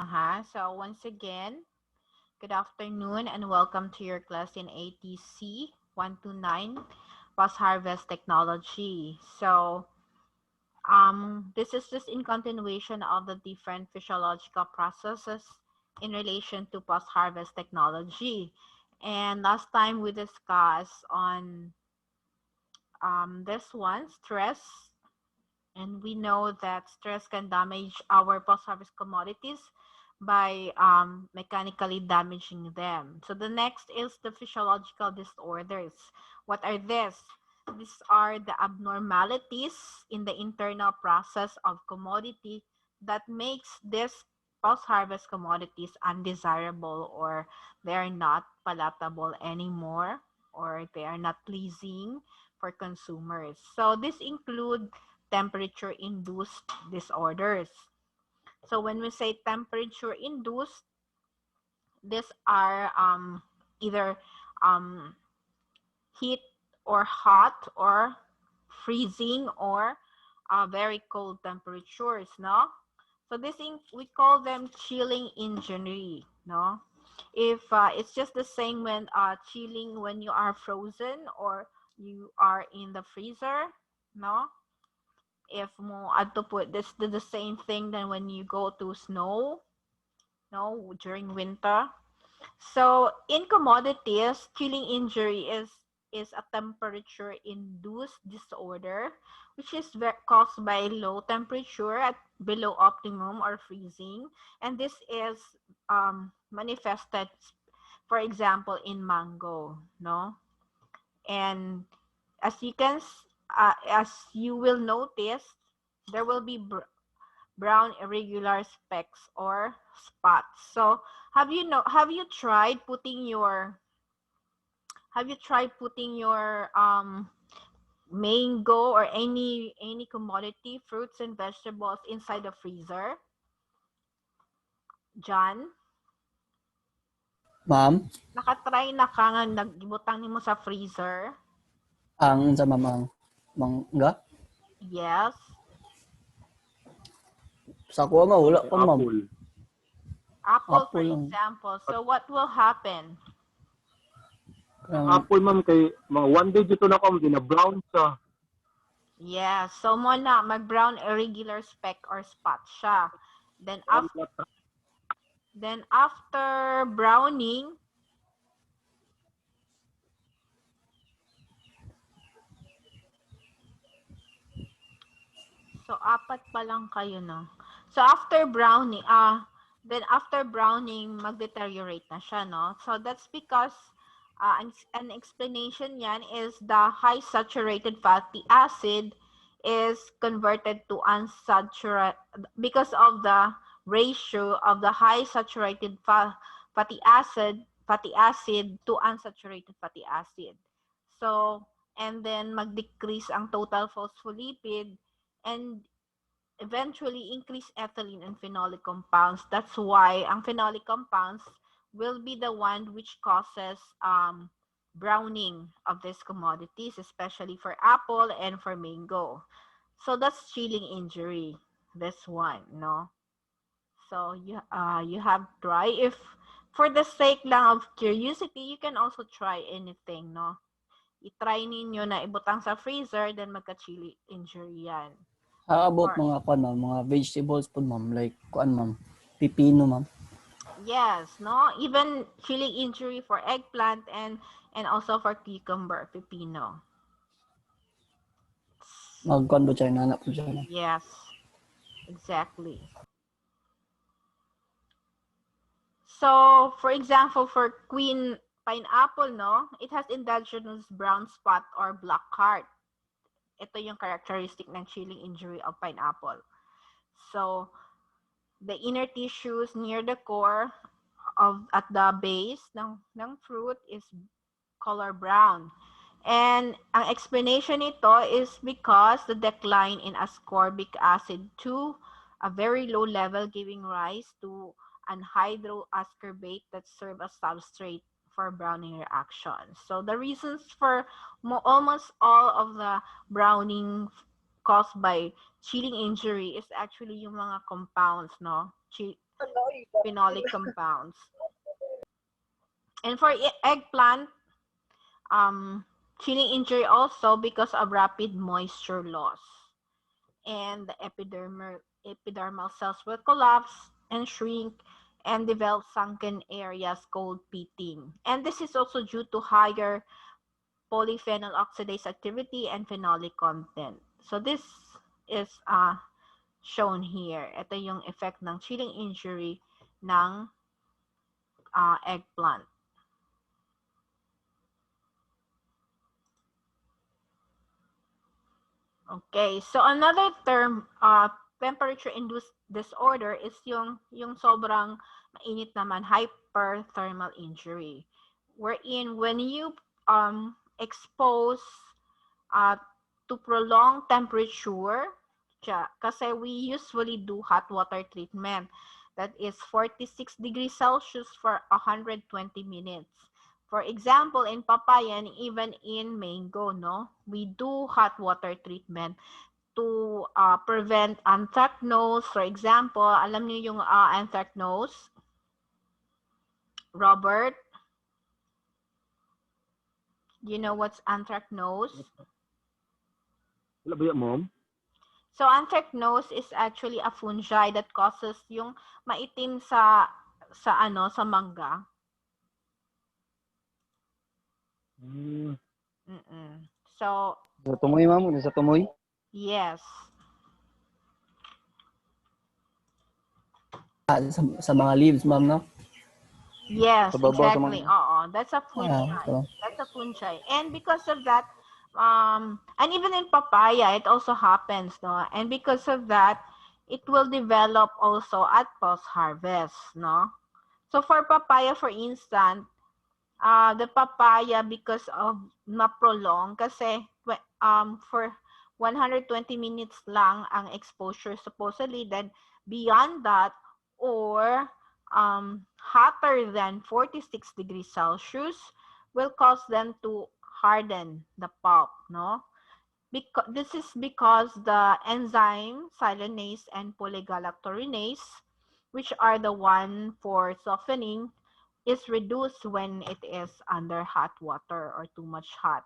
So once again, good afternoon and welcome to your class in ATC 129 Post-Harvest Technology. So this is just in continuation of the different physiological processes in relation to post-harvest technology. And last time we discussed on this one, stress. And we know that stress can damage our post-harvest commodities by mechanically damaging them. So the next is the physiological disorders. What are these? These are the abnormalities in the internal process of commodity that makes this post-harvest commodities undesirable, or they are not palatable anymore, or they are not pleasing for consumers. So this include temperature-induced disorders. So when we say temperature-induced, these are either heat or hot or freezing or very cold temperatures, no? So we call them chilling injury, no? If it's just the same when chilling when you are frozen or you are in the freezer, no? If mo to put this the same thing than when you go to snow, no, during winter. So in commodities, chilling injury is a temperature induced disorder which is caused by low temperature at below optimum or freezing, and this is manifested, for example, in mango, no? And as you will notice, there will be brown irregular specks or spots. So have you tried putting your mango or any commodity, fruits and vegetables inside the freezer? John? Ma'am? Nakatry na ka nga nagbutang nimo sa freezer? Ang sa mamang mangga? Yes. Sa kuha wala pa, ma'am. Apple, for lang. example. So what will happen? Apple, ma'am, kay mga one day dito na ko, gina-brown sa. Yeah, so mo na mag-brown irregular speck or spot siya. Then after browning, so apat pa lang kayo, no? So after browning, mag-deteriorate na siya, no? So that's because an explanation yan is the high saturated fatty acid is converted to unsaturated because of the ratio of the high saturated fatty acid to unsaturated fatty acid. So, and then mag-decrease ang total phospholipid and eventually increase ethylene and phenolic compounds. That's why ang phenolic compounds will be the one which causes browning of these commodities, especially for apple and for mango. So that's chilling injury, this one, no? So you have try. If for the sake lang of curiosity, you can also try anything, no? I-try ninyo na ibutang sa freezer, then magka-chilling injury yan. How about mga ma'am, mga vegetables po, ma'am, like kuan, ma'am, pipino, ma'am? Yes, no? Even chilling injury for eggplant and also for cucumber, pepino. Magkuan ba siya, nanak po siya? Yes, exactly. So, for example, for queen pineapple, no? It has endogenous brown spot or black heart. Ito yung characteristic ng chilling injury of pineapple. So, the inner tissues near the core at the base ng fruit is color brown. And ang explanation nito is because the decline in ascorbic acid to a very low level, giving rise to anhydroascorbate that serve as substrate for browning reactions. So the reasons for almost all of the browning caused by chilling injury is actually yung mga compounds, no? phenolic compounds. And for eggplant, chilling injury also because of rapid moisture loss. And the epidermal cells will collapse and shrink and develop sunken areas called pitting. And this is also due to higher polyphenol oxidase activity and phenolic content. So this is shown here. Ito yung effect ng chilling injury ng eggplant. Okay, so another term, temperature-induced disorder is yung sobrang mainit naman, hyperthermal injury. Wherein when you expose to prolonged temperature, kasi we usually do hot water treatment. That is 46 degrees Celsius for 120 minutes. For example, in papaya and even in mango, no, we do hot water treatment to prevent anthracnose. For example, alam niyo yung anthracnose? Robert? Do you know what's anthracnose? Wala ba yan, Mom? So anthracnose is actually a fungi that causes yung maitim sa mangga. So Sa tumoy, ma'am? Sa tumoy? yes. Sa mga leaves, ma'am, no? Yes, Sa baba, sa exactly. mga... That's a fungi. So, That's a fungi. And because of that, and even in papaya, it also happens, no? And because of that, it will develop also at post-harvest, no? So for papaya, for instance, the papaya because of na-prolong kasi for 120 minutes lang ang exposure supposedly, then beyond that or hotter than 46 degrees Celsius will cause them to harden the pulp, no? This is because the enzyme silanase and polygalactorinase, which are the one for softening, is reduced when it is under hot water or too much hot.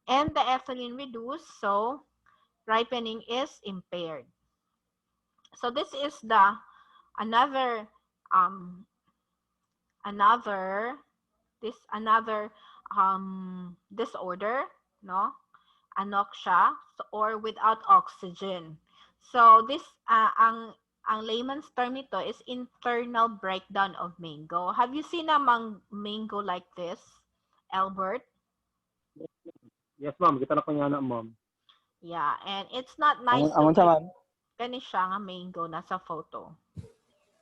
And the ethylene reduced, so ripening is impaired. So this is the another disorder, no? Anoxia or without oxygen. So this ang layman's term nito is internal breakdown of mango. Have you seen a mango like this, Albert? Yes, Ma'am. Kita na ko nga na, Ma'am. Yeah, and it's not nice Angon sa, ma'am? Kani siya nga mango nasa photo.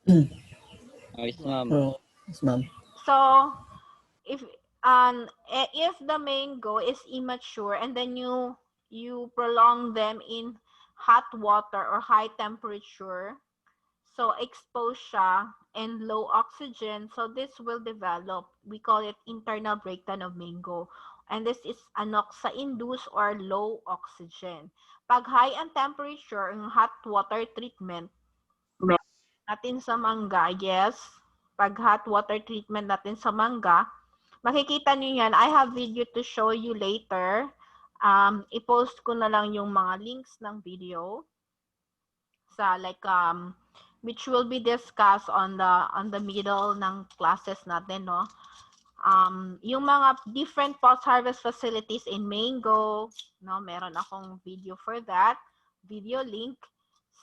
Yes, ma'am. Yes, ma'am. So, if the mango is immature and then you prolong them in hot water or high temperature, so expose siya and low oxygen, so this will develop, we call it internal breakdown of mango, and this is anoxia induced or low oxygen. Pag high ang temperature ng hot water treatment natin sa mangga, yes, pag hot water treatment natin sa mangga, makikita niyo yan. I have video to show you later. I-post ko na lang yung mga links ng video sa which will be discussed on the middle ng classes natin, no? Yung mga different post-harvest facilities in mango, no? Meron akong video for that, video link.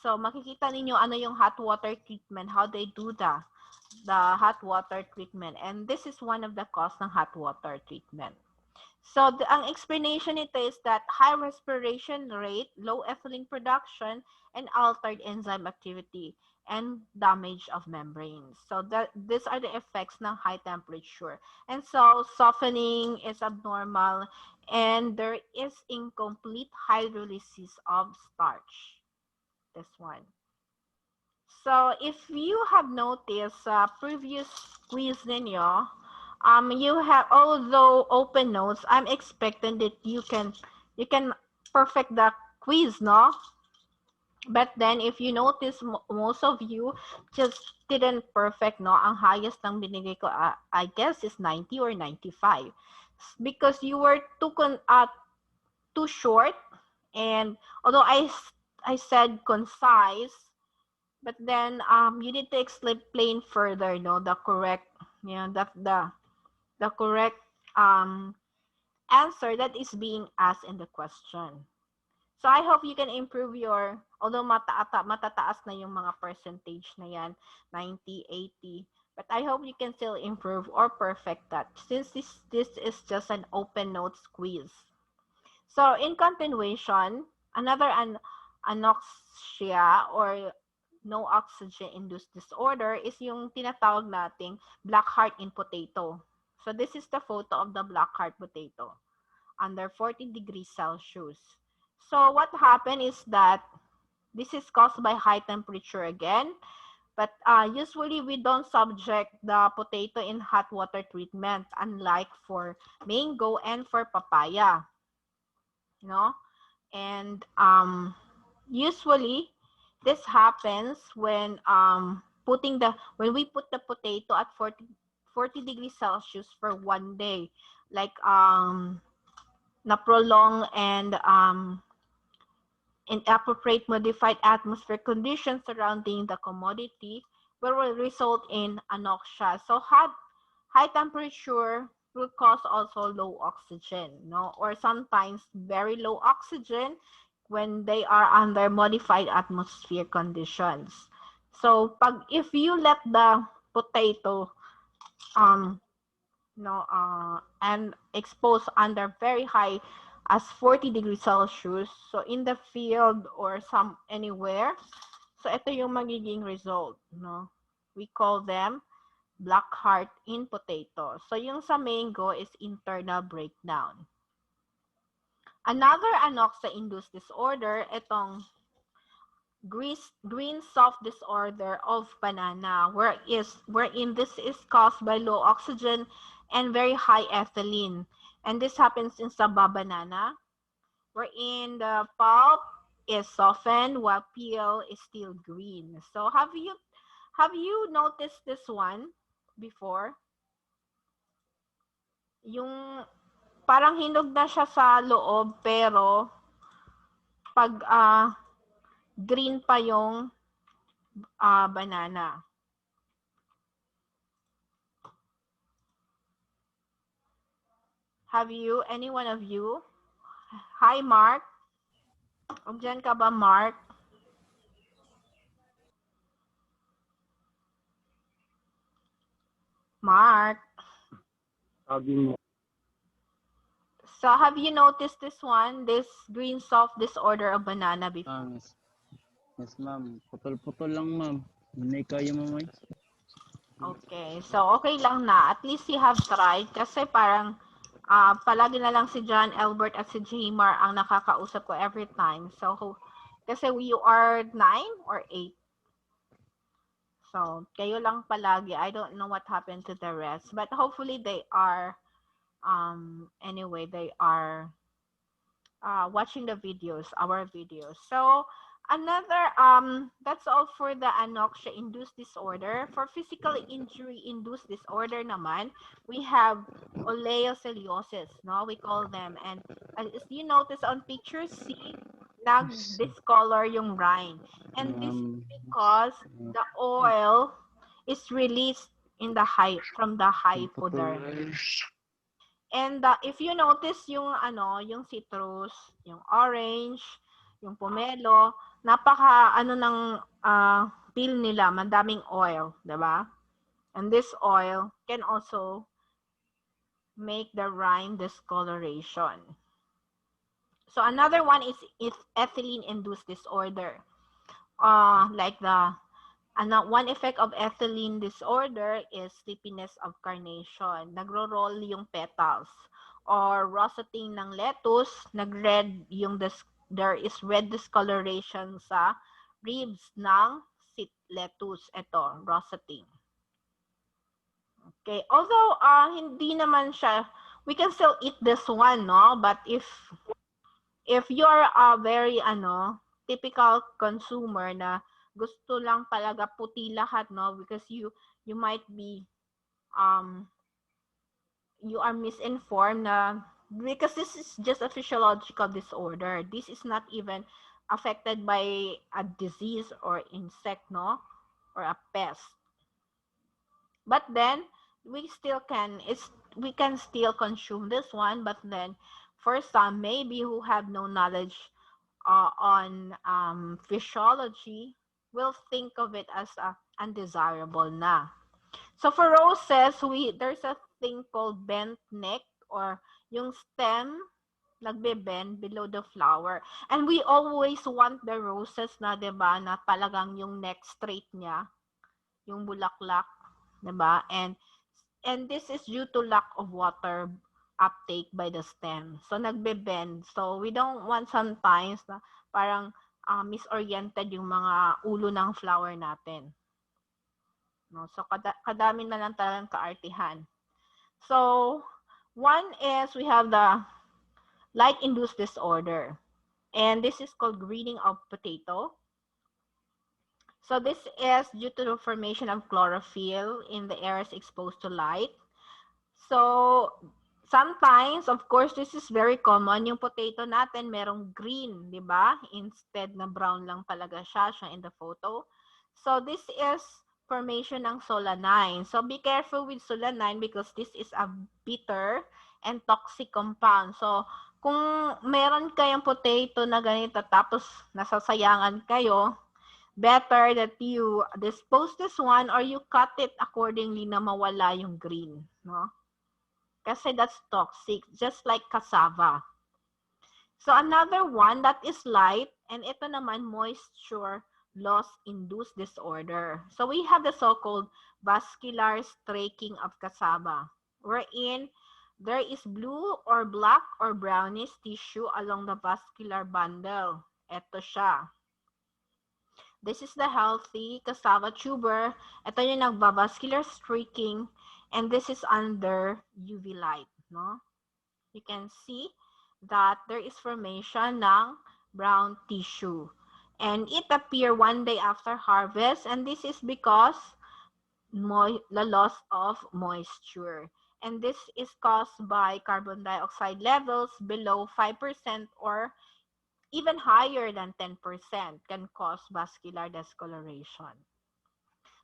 So makikita ninyo ano yung hot water treatment, how they do the hot water treatment. And this is one of the cause ng hot water treatment. So ang explanation nito is that high respiration rate, low ethylene production, and altered enzyme activity and damage of membranes. So these are the effects ng high temperature. And so softening is abnormal and there is incomplete hydrolysis of starch. This one. So if you have noticed previous quiz ninyo, you have, although open notes, I'm expecting that you can perfect the quiz, no? But then, if you notice, most of you just didn't perfect, no? Ang highest ng binigay ko, I guess, is 90 or 95. Because you were too short. And although I said concise, but then you need to explain further, no? The correct, the correct answer that is being asked in the question. So I hope you can improve your, although matataas na yung mga percentage na yan, 90, 80, but I hope you can still improve or perfect that since this is just an open notes quiz. So in continuation, another anoxia or no oxygen induced disorder is yung tinatawag nating black heart in potato. So this is the photo of the black heart potato under 40 degrees Celsius. So what happened is that this is caused by high temperature again, but usually we don't subject the potato in hot water treatment, unlike for mango and for papaya. And usually this happens when when we put the potato at 40 degrees Celsius for 1 day, like na prolong and inappropriate modified atmosphere conditions surrounding the commodity will result in anoxia. So high temperature will cause also low oxygen, or sometimes very low oxygen when they are under modified atmosphere conditions. So if you let the potato and exposed under very high as 40 degrees Celsius, so in the field or anywhere, so ito yung magiging result, we call them black heart in potato. So yung sa mango is internal breakdown. Another anoxia-induced disorder, itong green soft disorder of banana, wherein this is caused by low oxygen and very high ethylene. And this happens in saba banana, wherein the pulp is softened while peel is still green. So have you noticed this one before? Yung parang hinog na siya sa loob, pero pag green pa yung banana. Have you, any one of you? Hi, Mark. Diyan ka ba, Mark? Mark. So, have you noticed this one, this green soft disorder of banana before? Yes, ma'am. Putol-putol lang, ma'am. Hindi kayo, ma'am. Okay. So, okay lang na. At least you have tried. Kasi parang palagi na lang si John, Albert, at si Jmar ang nakakausap ko every time. So, kasi you are 9 or 8. So, kayo lang palagi. I don't know what happened to the rest. But hopefully they are, anyway, they are watching the videos, our videos. So, another, that's all for the anoxia-induced disorder. For physical injury-induced disorder naman, we have oleocellulosis, we call them. And as you notice on picture C, nag-discolor yung rind. And this is because the oil is released from the hypodermis. And if you notice yung citrus, yung orange, yung pomelo, napaka ng peel nila, madaming oil, 'di ba? And this oil can also make the rind discoloration. So another one is ethylene-induced disorder. Like one effect of ethylene disorder is sleepiness of carnation. Nagro-roll yung petals. Or rosetting ng lettuce, nag-red there is red discoloration sa ribs ng lettuce. Ito, rosetting. Okay, although hindi naman siya, we can still eat this one, no? But if you're very typical consumer na gusto lang talaga puti lahat, no? Because you might be you are misinformed na because this is just a physiological disorder. This is not even affected by a disease or insect, no? Or a pest. But then we can still consume this one, but then for some maybe who have no knowledge on physiology will think of it as undesirable na. So for roses, there's a thing called bent neck, or yung stem nagbe-bend below the flower. And we always want the roses na, 'di ba, na talagang yung neck straight niya, yung bulaklak, 'di ba? And this is due to lack of water uptake by the stem. So nagbe-bend. So we don't want sometimes na parang misoriented yung mga ulo ng flower natin. No? So kadami na lang talagang kaartihan. So one is we have the light-induced disorder. And this is called greening of potato. So this is due to the formation of chlorophyll in the areas exposed to light. So sometimes, of course, this is very common. Yung potato natin merong green, di ba? Instead na brown lang talaga siya in the photo. So this is formation ng solanine. So be careful with solanine because this is a bitter and toxic compound. So kung meron kayong potato na ganito tapos nasasayangan kayo, better that you dispose this one or you cut it accordingly na mawala yung green, no? Kasi that's toxic, just like cassava. So another one that is light, and ito naman moisture loss-induced disorder. So we have the so-called vascular streaking of cassava, wherein there is blue or black or brownish tissue along the vascular bundle. Ito siya. This is the healthy cassava tuber. Ito yung nagbavascular streaking, and this is under UV light, no? You can see that there is formation ng brown tissue. And it appear one day after harvest, and this is because the loss of moisture. And this is caused by carbon dioxide levels below 5% or even higher than 10% can cause vascular discoloration.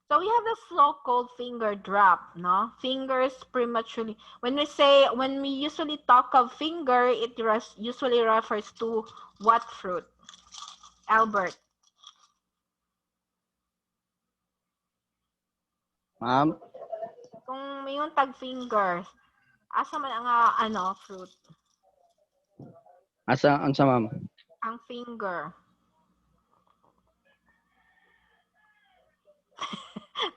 So we have the so-called finger drop, no? Fingers prematurely. When we usually talk of finger, it usually refers to what fruit? Albert. Ma'am, Kung may yung tag finger, asa man ang fruit? ansa ma'am? Ang finger.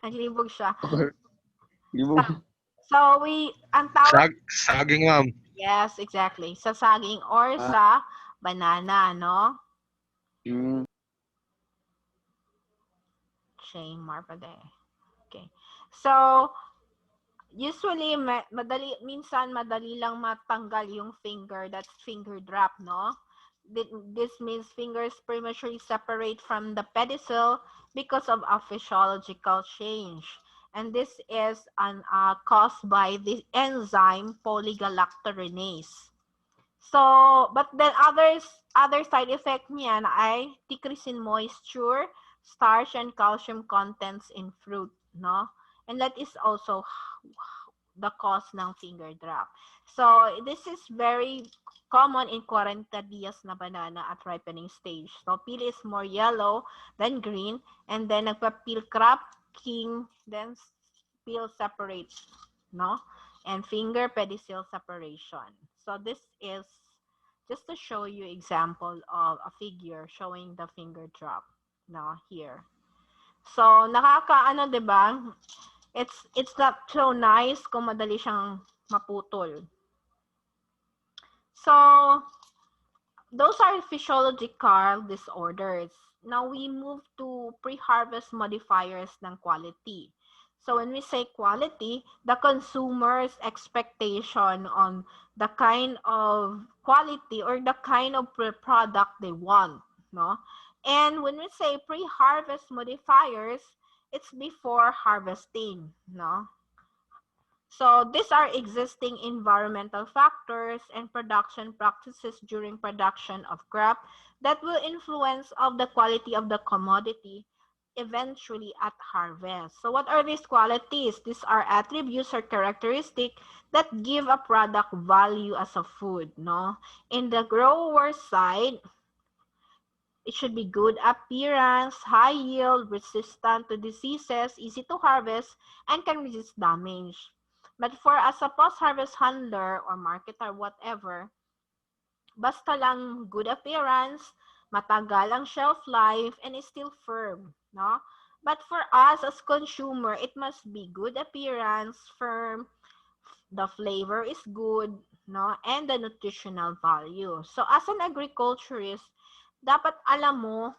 Naglibog siya. Libog. So ang tawag Saging, ma'am. yes, exactly. Sa saging or sa banana, no? Shame marpade. Okay. So usually minsan madali lang matanggal yung finger, that's finger drop, no? This means fingers prematurely separate from the pedicel because of a physiological change. And this is caused by the enzyme polygalactorinase. So, but then other side effect niyan ay decrease in moisture, starch, and calcium contents in fruit, no? And that is also the cause ng finger drop. So, this is very common in 40 dias na banana at ripening stage. So, peel is more yellow than green, and then nagpa-peel cracking, then peel separates, no? And finger pedicel separation. So, this is just to show you example of a figure showing the finger drop, no, here. So, nakakaano, 'di ba? It's not so nice kung madali siyang maputol. So, those are physiological disorders. Now, we move to pre-harvest modifiers ng quality. So, when we say quality, the consumer's expectation on the kind of quality or the kind of product they want, no? And when we say pre-harvest modifiers, it's before harvesting, no? So these are existing environmental factors and production practices during production of crop that will influence of the quality of the commodity eventually at harvest. So what are these qualities? These are attributes or characteristics that give a product value as a food, no? In the grower side, it should be good appearance, high yield, resistant to diseases, easy to harvest, and can resist damage. But for as a post-harvest handler or marketer, whatever, basta lang good appearance, matagal ang shelf life, and is still firm, no? But for us as consumer, it must be good appearance, firm, the flavor is good, no? And the nutritional value. So as an agriculturist, dapat alam mo,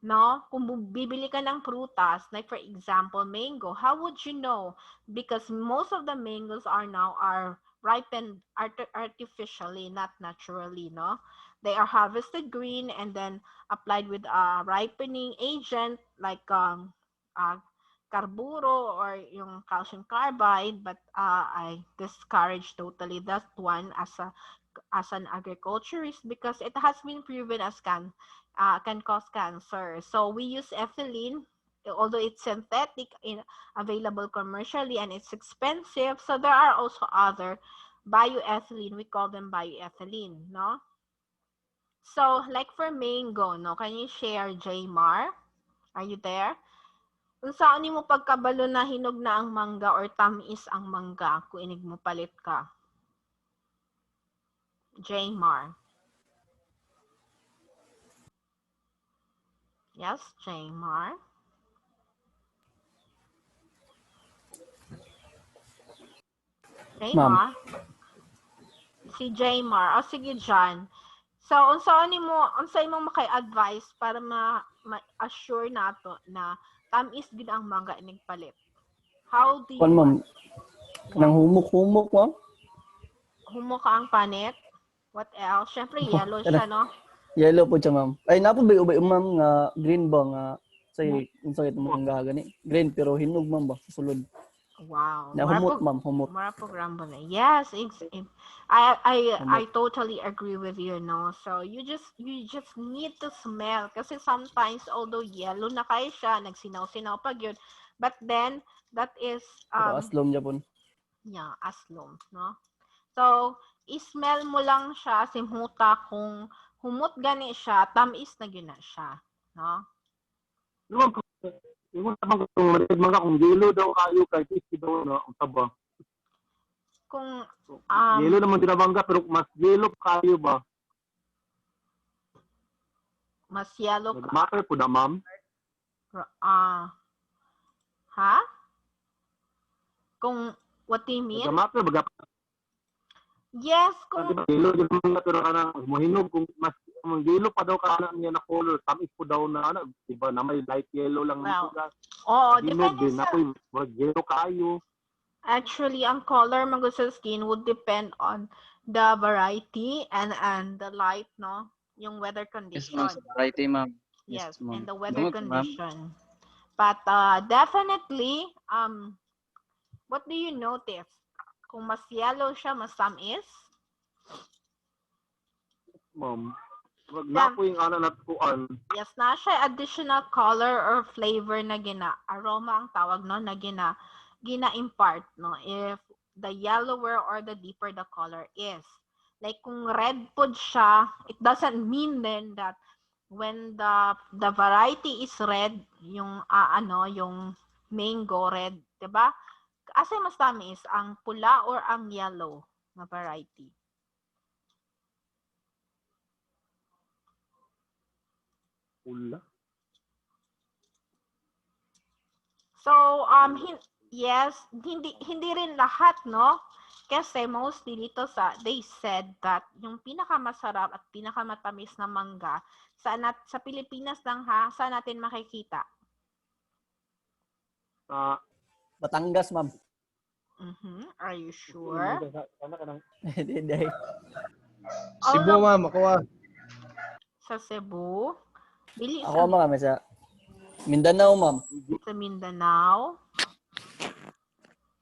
no? Kung bibili ka ng prutas, like for example, mango, how would you know? Because most of the mangoes are ripened artificially, not naturally, no? They are harvested green and then applied with a ripening agent like uh, carburo or yung calcium carbide, but I discourage totally that one as an agriculturist because it has been proven as can cause cancer. So we use ethylene, although it's synthetic, available commercially and it's expensive. So there are also other bioethylene. We call them bioethylene, no? So like for mango, no? Can you share, Jmar? Are you there? Kung saan mo pagkabalo na hinog na ang mangga or tamis ang mangga, kung inig mo palit ka. Jmar. Yes, Jmar. Ma'am. Jmar. Si Jmar. O sige, John. So, unsay mo maki-advise para ma-assure nato na tamis gid ang mangga inig palit? How do you... Kuan ma'am, kanang humok-humok ma'am. Humok ka ang panit? What else? Syempre, yellow siya, no? Yellow po siya ma'am. Ay napo ba ubay ma'am nga green ba nga say unsa ito mangga gani? Green pero hinog ma'am ba sa sulod. Wow. Na humot ma'am, humot. Mara program na. Yes, I totally agree with you, no. So you just need to smell kasi sometimes although yellow na kayo siya, nagsinaw-sinaw pag yun, but then that is Pero aslom Japon. Yeah, aslom, no. So i-smell mo lang siya simhuta kung humot gani siya, tamis na gyud na siya, no. Yung mga kung gilo daw kayo kay Tiski daw na ang taba. Kung Yelo naman dinabangga pero mas yelo kayo ba? mas yellow ka. Matter po na ma'am. Ha? Kung what do you mean? Matter baga. Yes, kung Yelo din mga pero ana mohinog kung mas yelo pa daw kana niya na color, tamis po daw na ana, diba na may light yellow lang well, nito. depende sa... Yelo kayo. Actually, ang color mo sa skin would depend on the variety and the light, no? Yung weather condition. Yes, ma'am. Variety, ma'am. Yes, ma'am. and the weather Dumag, condition. But definitely, what do you notice? Kung mas yellow siya, mas tamis? Ma'am, wag na po yung ana natuan. Yes, na siya additional color or flavor na aroma ang tawag, no, na gina-impart, no, if the yellower or the deeper the color is. Like kung red po siya, it doesn't mean then that when the variety is red, yung yung mango red, 'di ba? Kasi mas tamis ang pula or ang yellow na variety. Pula. So, yes, hindi rin lahat, no? Kasi mostly dito they said that yung pinakamasarap at pinakamatamis na mangga sa Pilipinas lang ha, saan natin makikita? Batangas, ma'am. Are you sure? Hindi. Cebu, ma'am. Ako Sa Cebu? Ako, Bilisan. ma'am, sa Mindanao, ma'am. Sa Mindanao.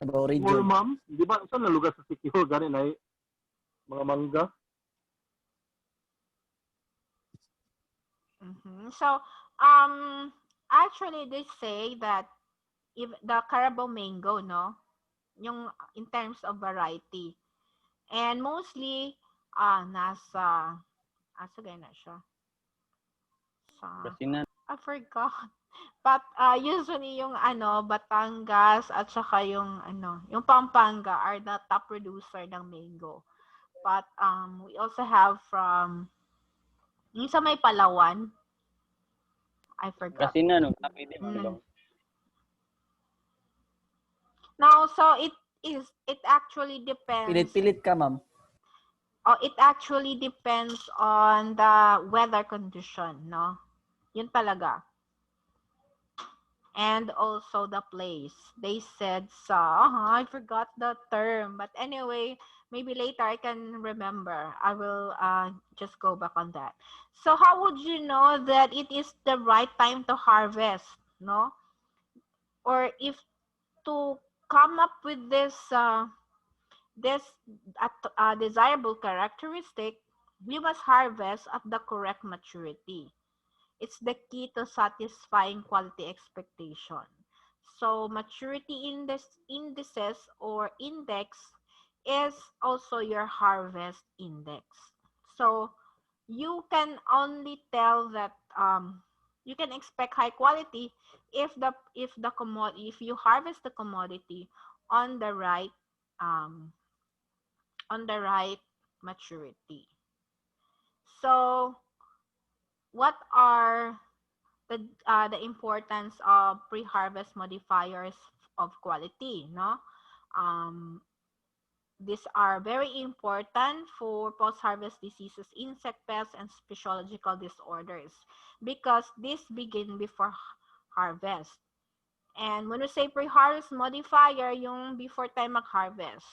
Davao Secure, region. ma'am. Di ba, saan nalugar sa secure? Ganin ay mga mangga. So, actually, they say that if the Carabao mango, no, yung in terms of variety, and mostly, nasa, gaya na siya, sa, I forgot. But usually yung Batangas at saka yung yung Pampanga are the top producer ng mango. But we also have from yung sa may Palawan, I forgot. Mm. Now, so it actually depends. Pilit-pilit ka, ma'am. It actually depends on the weather condition, no? Yun talaga. And also the place. They said I forgot the term. But anyway, maybe later I can remember. I will just go back on that. So how would you know that it is the right time to harvest, no? Or if to come up with this desirable characteristic, we must harvest at the correct maturity. It's the key to satisfying quality expectation. So maturity indices or index is also your harvest index. So you can only tell that you can expect high quality if you harvest the commodity on the right um, maturity. So what are the importance of pre-harvest modifiers of quality, no? These are very important for post-harvest diseases, insect pests, and physiological disorders because these begin before harvest. And when we say pre-harvest modifier, yung before time mag-harvest.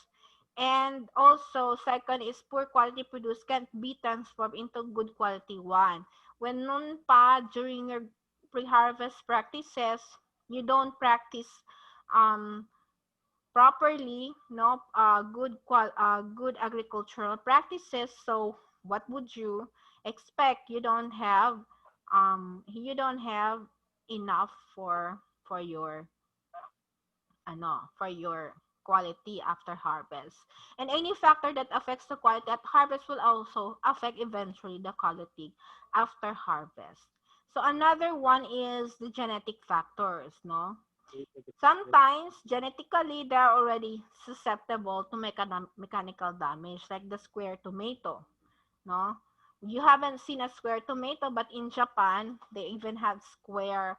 And also, second is poor quality produced can't be transformed into good quality one. When nun pa, during your pre-harvest practices, you don't practice properly, no, good agricultural practices. So what would you expect? You don't have enough for your for your quality after harvest. And any factor that affects the quality at harvest will also affect eventually the quality after harvest. So another one is the genetic factors, no? Sometimes genetically they're already susceptible to mechanical damage, like the square tomato, no? You haven't seen a square tomato, but in Japan they even have square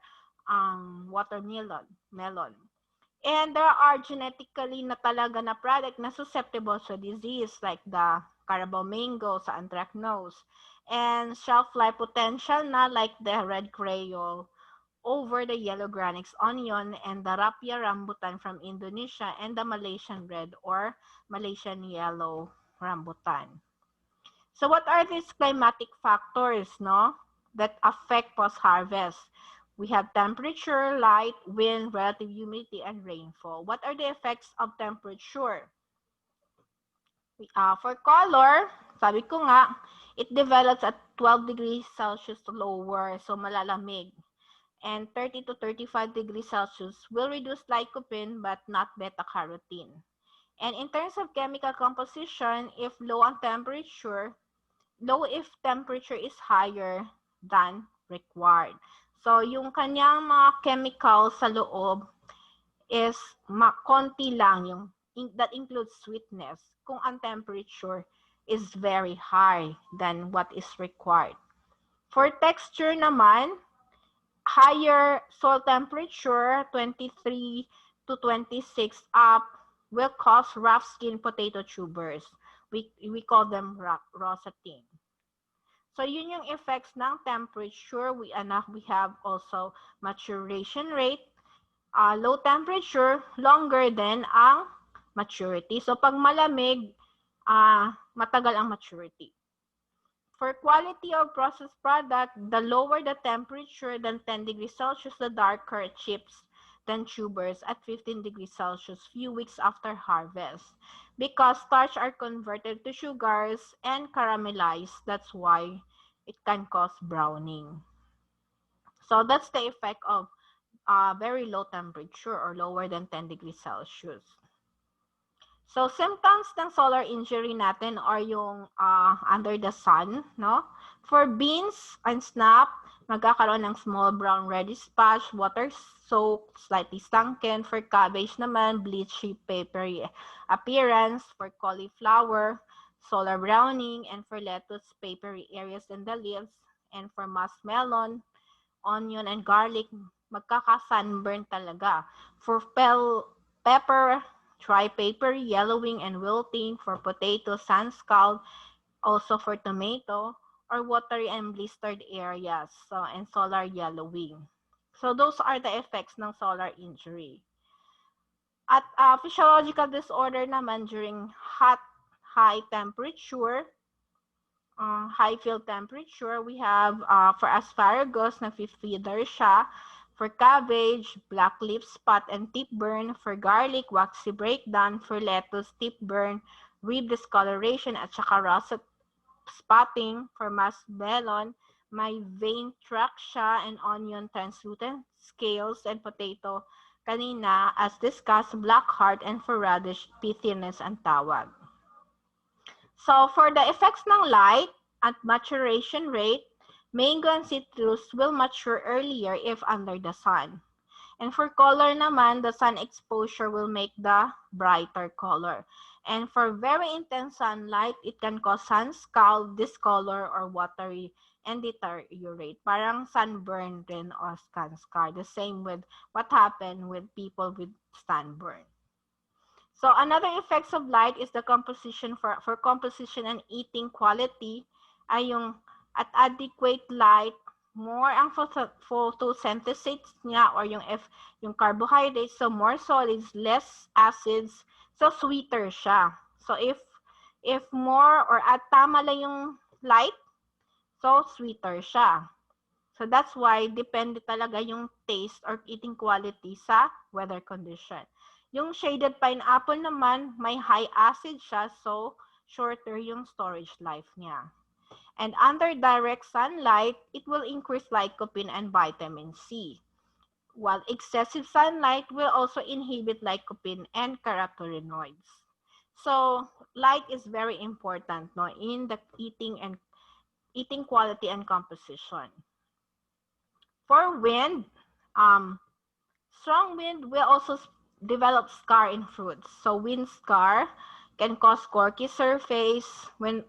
watermelon melon. And there are genetically na talaga na product na susceptible sa disease like the Carabao mango sa anthracnose. And shelf life potential na like the red creole over the yellow granix onion and the rapia rambutan from Indonesia and the Malaysian red or Malaysian yellow rambutan. So what are these climatic factors, no, that affect post-harvest? We have temperature, light, wind, relative humidity, and rainfall. What are the effects of temperature? For color, sabi ko nga, it develops at 12 degrees Celsius lower, so malalamig. And 30 to 35 degrees Celsius will reduce lycopene but not beta-carotene. And in terms of chemical composition, if low if temperature is higher than required. So, yung kanyang mga chemicals sa loob is konti lang, that includes sweetness, kung ang temperature is very high than what is required. For texture naman, higher soil temperature, 23 to 26 up, will cause rough skin potato tubers. We call them rosating. So yun yung effects ng temperature. We have also maturation rate. Low temperature, longer than ang maturity. So pag malamig, matagal ang maturity. For quality of processed product, the lower the temperature than 10 degrees Celsius, the darker chips than tubers at 15 degrees Celsius few weeks after harvest. Because starch are converted to sugars and caramelized, that's why it can cause browning. So that's the effect of very low temperature or lower than 10 degrees Celsius. So, symptoms ng solar injury natin are yung under the sun, no? For beans and snap, magkakaroon ng small brown reddish patch, water-soaked, slightly sunken. For cabbage naman, bleachy, papery appearance. For cauliflower, solar browning. And for lettuce, papery areas in the leaves. And for muskmelon, onion, and garlic, magkaka-sunburn talaga. For pepper, dry paper, yellowing and wilting. For potato, sun scald. Also for tomato, or watery and blistered areas. So, and solar yellowing. So, those are the effects ng solar injury. At physiological disorder naman during high temperature, high field temperature, we have for asparagus, nag-feather siya. For cabbage, black leaf spot and tip burn. For garlic, waxy breakdown. For lettuce, tip burn, rib discoloration, at saka russet spotting. For muskmelon, may vein track siya, and onion, translucent scales, and potato, kanina, as discussed, black heart, and for radish, pithiness ang tawag. So, for the effects ng light at maturation rate, mango and citrus will mature earlier if under the sun. And for color naman, the sun exposure will make the brighter color. And for very intense sunlight, it can cause sun scald, discolor, or watery and deteriorate. Parang sunburn rin or sun scar. The same with what happened with people with sunburn. So another effects of light is the composition for composition and eating quality ay yung at adequate light, more ang photosynthesis niya or yung carbohydrates, so more solids, less acids, so sweeter siya. So if more or at tama lang yung light, so sweeter siya. So that's why depende talaga yung taste or eating quality sa weather condition. Yung shaded pineapple naman, may high acid siya, so shorter yung storage life niya. And under direct sunlight, it will increase lycopene and vitamin C, while excessive sunlight will also inhibit lycopene and carotenoids. So light is very important, no, in the eating quality and composition. For wind, strong wind will also develop scar in fruits. So wind scar can cause corky surface when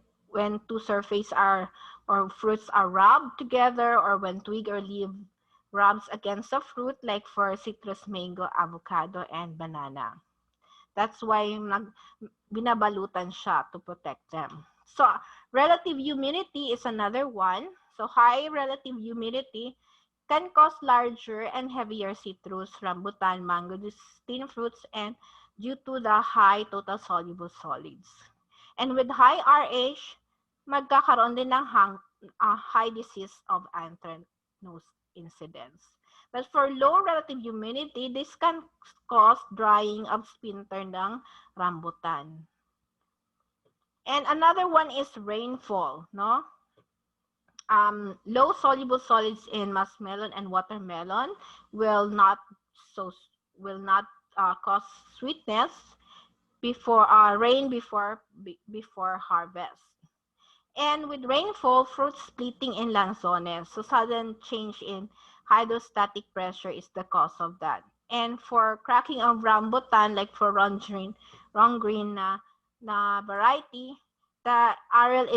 two surface are or fruits are rubbed together, or when twig or leaf rubs against a fruit, like for citrus, mango, avocado, and banana. That's why binabalutan siya to protect them. So relative humidity is another one. So high relative humidity can cause larger and heavier citrus, rambutan, mangosteen fruits, and due to the high total soluble solids. And with high RH, magkakaroon din ng high disease of anthracnose incidence. But for low relative humidity, this can cause drying of splinter ng rambutan. And another one is rainfall, no? Low soluble solids in muskmelon and watermelon will not cause sweetness before rain before harvest. And with rainfall, fruit splitting in lanzones, so sudden change in hydrostatic pressure is the cause of that. And for cracking of rambutan, like for wrong green na variety, the areal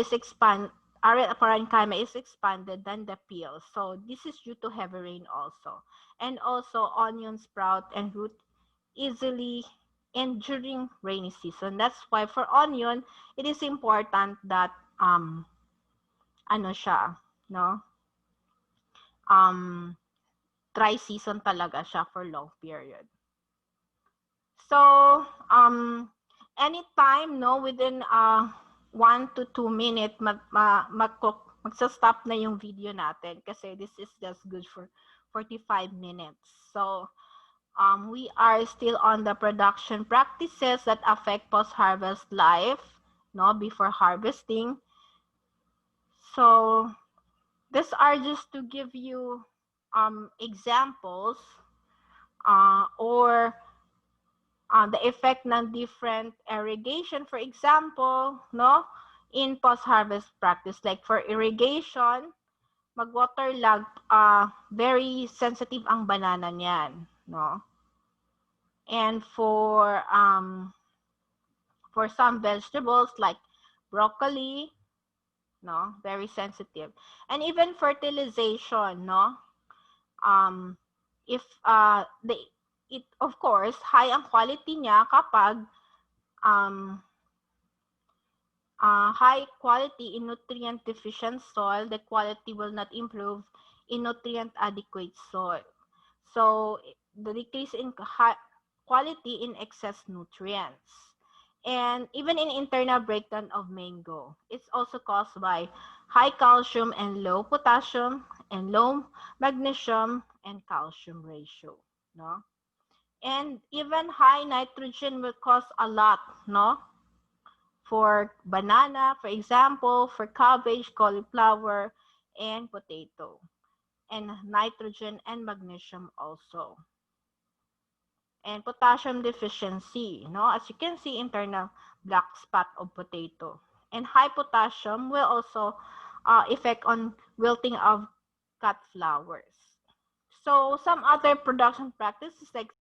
parenchyma is expanded than the peel. So this is due to heavy rain also. And also onion sprout and root easily and during rainy season. That's why for onion, it is important that dry season talaga siya for long period. So anytime within 1 to 2 minutes, magsa-stop na yung video natin kasi this is just good for 45 minutes. So, we are still on the production practices that affect post-harvest life, no, before harvesting. So, these are just to give you examples or the effect ng different irrigation, for example, no, in post-harvest practice. Like for irrigation, mag-waterlog, very sensitive ang banana niyan, no? And for some vegetables like broccoli, no, very sensitive. And even fertilization, no, if it of course high ang quality niya kapag high quality in nutrient deficient soil, the quality will not improve in nutrient adequate soil. So the decrease in quality in excess nutrients. And even in internal breakdown of mango, it's also caused by high calcium and low potassium and low magnesium and calcium ratio, no? And even high nitrogen will cause a lot, no? For banana, for example, for cabbage, cauliflower, and potato. And nitrogen and magnesium also. And potassium deficiency, no? As you can see, internal black spot of potato. And high potassium will also affect on wilting of cut flowers. So some other production practices like